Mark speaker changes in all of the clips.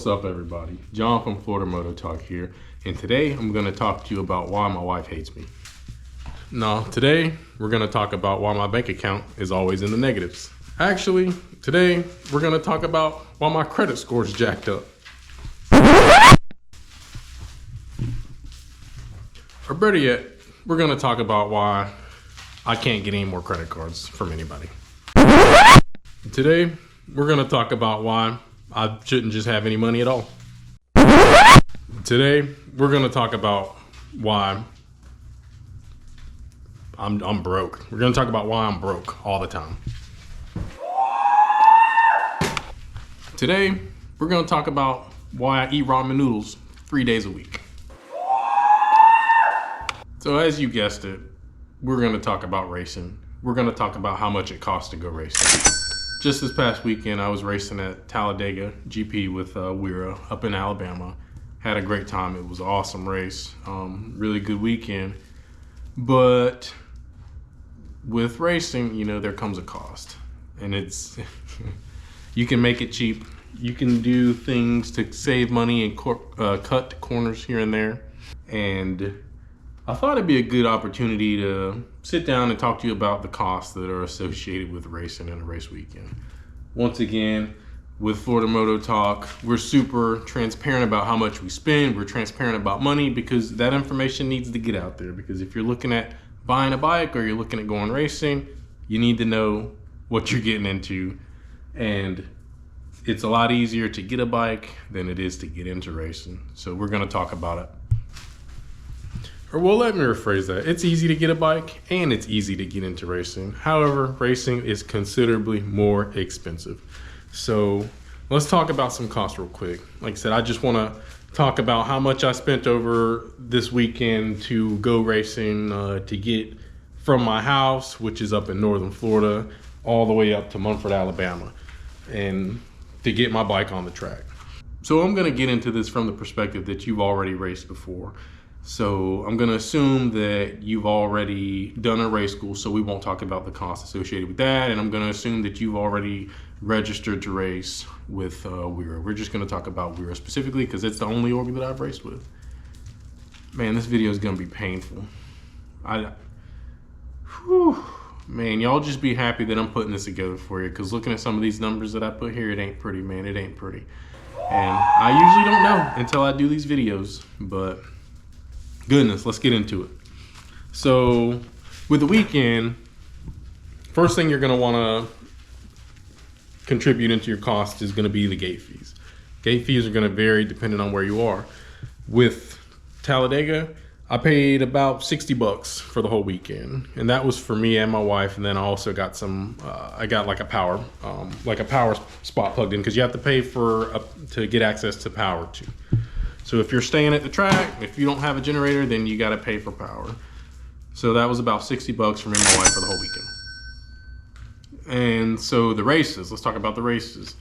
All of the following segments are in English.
Speaker 1: What's up, everybody? John from Florida Moto Talk here, and today I'm going to talk to you about why my wife hates me. No, today we're going to talk about why my bank account is always in the negatives. Actually, today we're going to talk about why my credit score is jacked up. Or better yet, we're going to talk about why I can't get any more credit cards from anybody. Today, we're going to talk about why I shouldn't just have any money at all. Today, we're going to talk about why I'm broke. We're going to talk about why I'm broke all the time. Today, we're going to talk about why I eat ramen noodles 3 days a week. So as you guessed it, we're going to talk about racing. We're going to talk about how much it costs to go racing. Just this past weekend, I was racing at Talladega GP with WERA up in Alabama. Had a great time. It was an awesome race. Really good weekend. But with racing, you know, there comes a cost. And it's, you can make it cheap. You can do things to save money and cut corners here and there. And I thought it'd be a good opportunity to sit down and talk to you about the costs that are associated with racing in a race weekend. Once again, with Florida Moto Talk, we're super transparent about how much we spend. We're transparent about money because that information needs to get out there. Because if you're looking at buying a bike or you're looking at going racing, you need to know what you're getting into. And it's a lot easier to get a bike than it is to get into racing. So we're gonna talk about it. Or well, let me rephrase that. It's easy to get a bike and it's easy to get into racing. However, racing is considerably more expensive. So let's talk about some costs real quick. Like I said, I just want to talk about how much I spent over this weekend to go racing to get from my house, which is up in northern Florida, all the way up to Munford, Alabama, and to get my bike on the track. So I'm going to get into this from the perspective that you've already raced before. So I'm going to assume that you've already done a race school, so we won't talk about the costs associated with that. And I'm going to assume that you've already registered to race with WERA. We're just going to talk about WERA specifically because it's the only org that I've raced with. Man, this video is going to be painful. Man, y'all just be happy that I'm putting this together for you, because looking at some of these numbers that I put here, it ain't pretty, man. It ain't pretty. And I usually don't know until I do these videos, but goodness, let's get into it. So with the weekend, first thing you're going to want to contribute into your cost is going to be the gate fees. Gate fees are going to vary depending on where you are. With Talladega, I paid about $60 for the whole weekend, and that was for me and my wife. And then I also got some I got like a power spot plugged in, because you have to pay to get access to power too. So if you're staying at the track, if you don't have a generator, then you got to pay for power. So that was about $60 for me and my wife for the whole weekend. And so the races, let's talk about the races.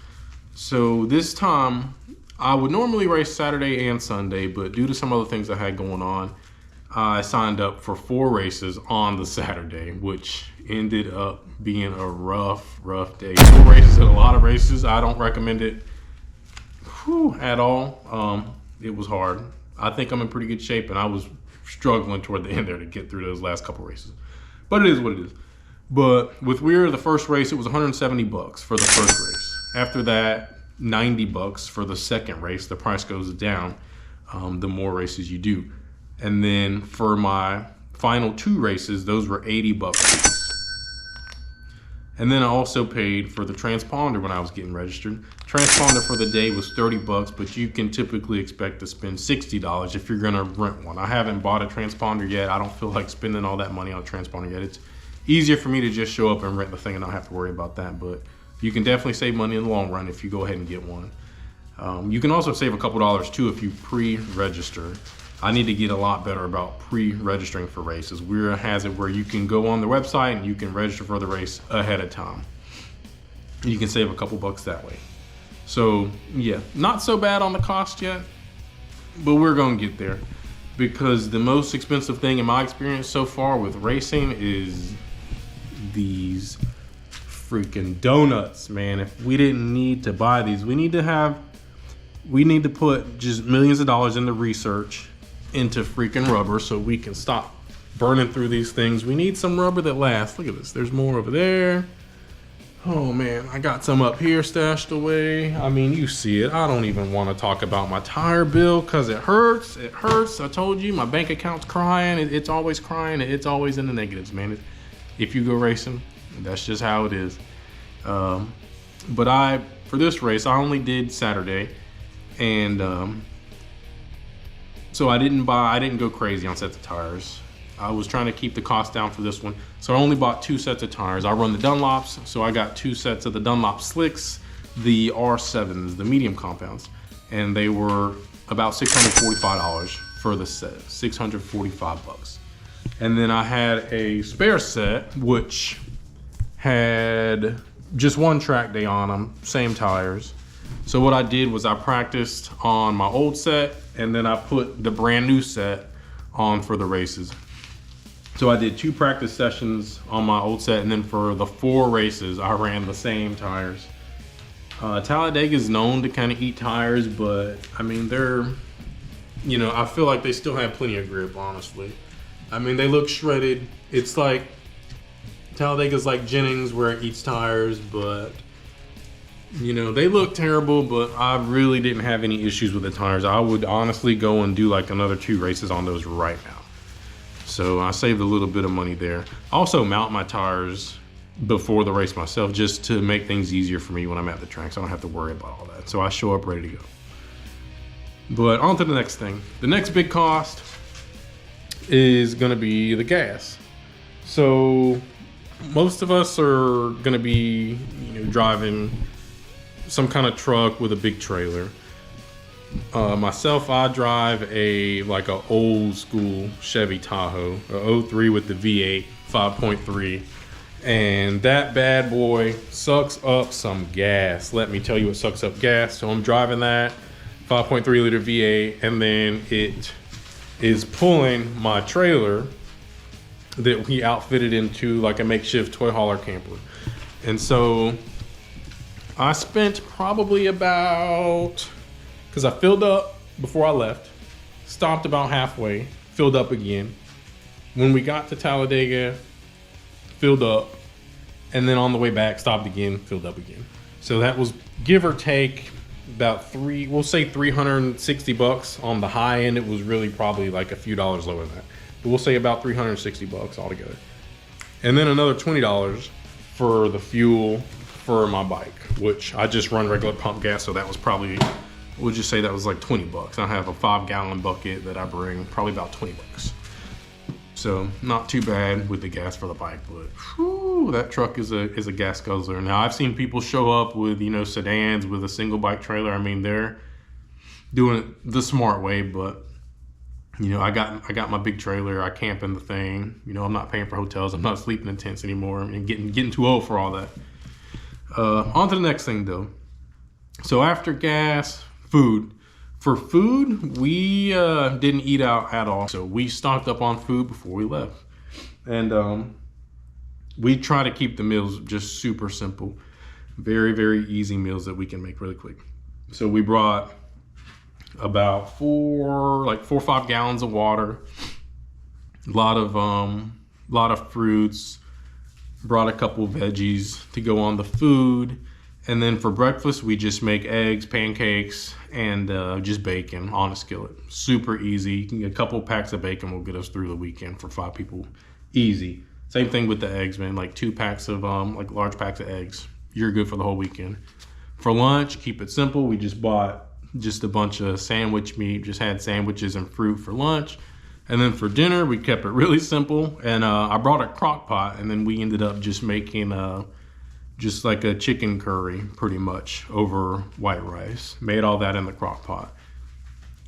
Speaker 1: So this time, I would normally race Saturday and Sunday, but due to some other things I had going on, I signed up for 4 races on the Saturday, which ended up being a rough day. 4 races and a lot of races. I don't recommend it at all. It was hard. I think I'm in pretty good shape, and I was struggling toward the end there to get through those last couple races. But it is what it is. But with WERA, the first race, it was $170 for the first race. After that, $90 for the second race. The price goes down the more races you do. And then for my final 2 races, those were $80. And then I also paid for the transponder when I was getting registered. Transponder for the day was $30, but you can typically expect to spend $60 if you're gonna rent one. I haven't bought a transponder yet. I don't feel like spending all that money on a transponder yet. It's easier for me to just show up and rent the thing and not have to worry about that, but you can definitely save money in the long run if you go ahead and get one. You can also save a couple dollars too if you pre-register. I need to get a lot better about pre-registering for races. WERA has it where you can go on their website and you can register for the race ahead of time. You can save a couple bucks that way. So yeah, not so bad on the cost yet, but we're gonna get there, because the most expensive thing in my experience so far with racing is these freaking donuts, man. If we didn't need to buy these, we need to have we need to put just millions of dollars into research into freaking rubber so we can stop burning through these things. We need some rubber that lasts. Look at this. There's more over there. Oh man, I got some up here stashed away. I mean, you see it. I don't even want to talk about my tire bill because it hurts. It hurts. I told you, my bank account's crying. It's always crying. It's always in the negatives, man. If you go racing, that's just how it is. But for this race, I only did Saturday, and so I didn't go crazy on sets of tires. I was trying to keep the cost down for this one. So I only bought 2 sets of tires. I run the Dunlops, so I got 2 sets of the Dunlop slicks, the R7s, the medium compounds. And they were about $645 for the set, 645 bucks. And then I had a spare set, which had just 1 track day on them, same tires. So what I did was I practiced on my old set, and then I put the brand new set on for the races. So I did 2 practice sessions on my old set, and then for the 4 races, I ran the same tires. Talladega is known to kind of eat tires, but I mean, they're, you know, I feel like they still have plenty of grip, honestly. I mean, they look shredded. It's like, Talladega's like Jennings where it eats tires, but you know, they look terrible, but I really didn't have any issues with the tires. I would honestly go and do like another 2 races on those right now. So I saved a little bit of money there. I also mount my tires before the race myself just to make things easier for me when I'm at the track, so I don't have to worry about all that. So I show up ready to go. But on to the next thing. The next big cost is gonna be the gas. So most of us are gonna be, you know, driving some kind of truck with a big trailer. Myself, I drive like a old school Chevy Tahoe, a 03 with the V8 5.3, and that bad boy sucks up some gas. Let me tell you, it sucks up gas. So I'm driving that 5.3 liter V8, and then it is pulling my trailer that we outfitted into like a makeshift toy hauler camper. And so I spent probably about, because I filled up before I left, stopped about halfway, filled up again. When we got to Talladega, filled up, and then on the way back, stopped again, filled up again. So that was, give or take, about we'll say 360 bucks on the high end. It was really probably like a few dollars lower than that. But we'll say about 360 bucks altogether. And then another $20 for the fuel for my bike, which I just run regular pump gas, so that was probably, we'll just say that was like 20 bucks. I have a 5-gallon bucket that I bring, probably about 20 bucks. So not too bad with the gas for the bike, but whew, that truck is a gas guzzler. Now I've seen people show up with, you know, sedans with a single bike trailer. I mean, they're doing it the smart way, but you know, I got my big trailer. I camp in the thing. You know, I'm not paying for hotels. I'm not sleeping in tents anymore. I mean, getting too old for all that. On to the next thing though. So after gas, food. For food, we didn't eat out at all. So we stocked up on food before we left. And we try to keep the meals just super simple. Very, very easy meals that we can make really quick. So we brought about 4 or 5 gallons of water, a lot of fruits, brought a couple veggies to go on the food. And then for breakfast, we just make eggs, pancakes, and just bacon on a skillet. Super easy. You can get a couple packs of bacon will get us through the weekend for 5 people. Easy. Same thing with the eggs, man. Like 2 packs of large packs of eggs. You're good for the whole weekend. For lunch, keep it simple. We just bought just a bunch of sandwich meat. Just had sandwiches and fruit for lunch. And then for dinner, we kept it really simple. And I brought a crock pot, and then we ended up just making just like a chicken curry pretty much over white rice. Made all that in the crock pot.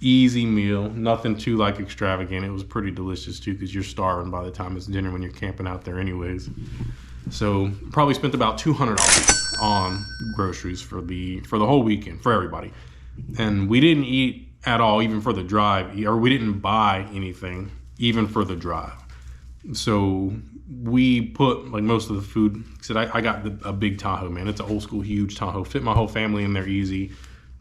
Speaker 1: Easy meal, nothing too like extravagant. It was pretty delicious too, because you're starving by the time it's dinner when you're camping out there anyways. So probably spent about $200 on groceries for the whole weekend for everybody. And we didn't eat at all, even for the drive, or we didn't buy anything even for the drive. So we put like most of the food. I got a big Tahoe, man. It's an old school huge Tahoe. Fit my whole family in there easy.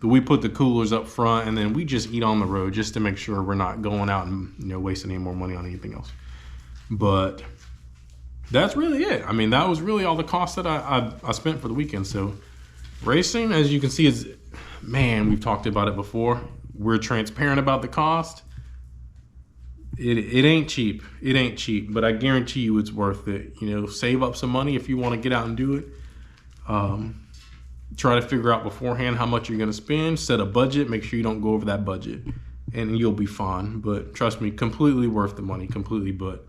Speaker 1: But we put the coolers up front, and then we just eat on the road just to make sure we're not going out and, you know, wasting any more money on anything else. But that's really it. I mean, that was really all the costs that I spent for the weekend. So racing, as you can see, is, man, we've talked about it before. We're transparent about the cost. It ain't cheap. It ain't cheap, but I guarantee you it's worth it. You know, save up some money if you want to get out and do it. Try to figure out beforehand how much you're going to spend. Set a budget. Make sure you don't go over that budget, and you'll be fine. But trust me, completely worth the money, completely. But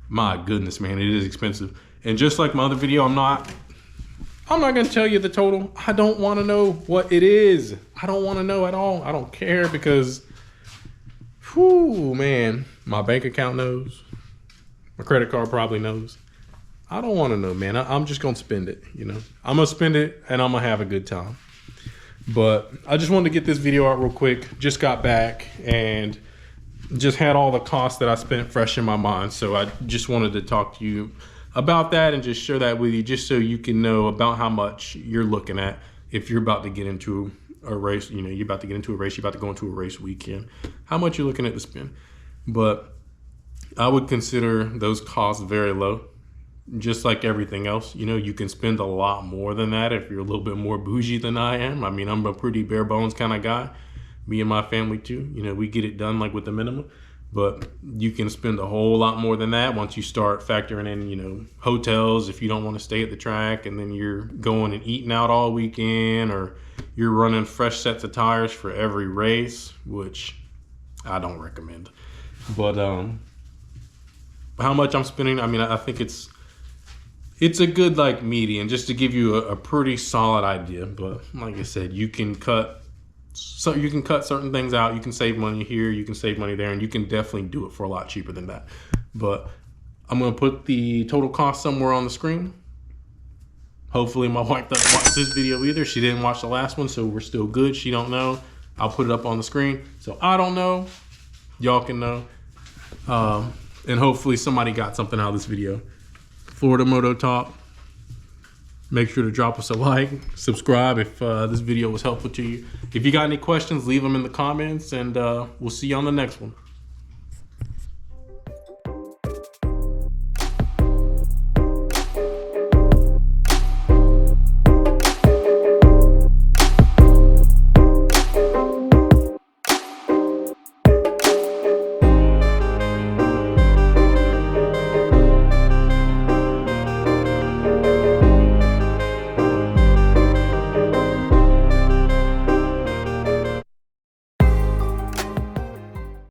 Speaker 1: my goodness, man, it is expensive. And just like my other video, I'm not going to tell you the total. I don't want to know what it is. I don't want to know at all. I don't care because, whew, man, my bank account knows. My credit card probably knows. I don't want to know, man. I'm just going to spend it, you know. I'm going to spend it, and I'm going to have a good time. But I just wanted to get this video out real quick. Just got back and just had all the costs that I spent fresh in my mind. So I just wanted to talk to you about that and just share that with you, just so you can know about how much you're looking at if you're about to get into a race. You know, you're about to get into a race, you're about to go into a race weekend, how much you're looking at to spend. But I would consider those costs very low. Just like everything else, you know, you can spend a lot more than that if you're a little bit more bougie than I am. I mean, I'm a pretty bare bones kind of guy. Me and my family too. You know, we get it done like with the minimum. But you can spend a whole lot more than that once you start factoring in, you know, hotels if you don't want to stay at the track, and then you're going and eating out all weekend, or you're running fresh sets of tires for every race, which I don't recommend. But how much I'm spending, I mean, I think it's a good like median, just to give you a pretty solid idea. But like I said, you can cut certain things out. You can save money here, you can save money there, and you can definitely do it for a lot cheaper than that. But I'm gonna put the total cost somewhere on the screen. Hopefully my wife doesn't watch this video either. She didn't watch the last one, so we're still good. She don't know. I'll put it up on the screen so I don't know, y'all can know. And hopefully somebody got something out of this video. Florida Moto Talk. Make sure to drop us a like, subscribe if this video was helpful to you. If you got any questions, leave them in the comments, and we'll see you on the next one.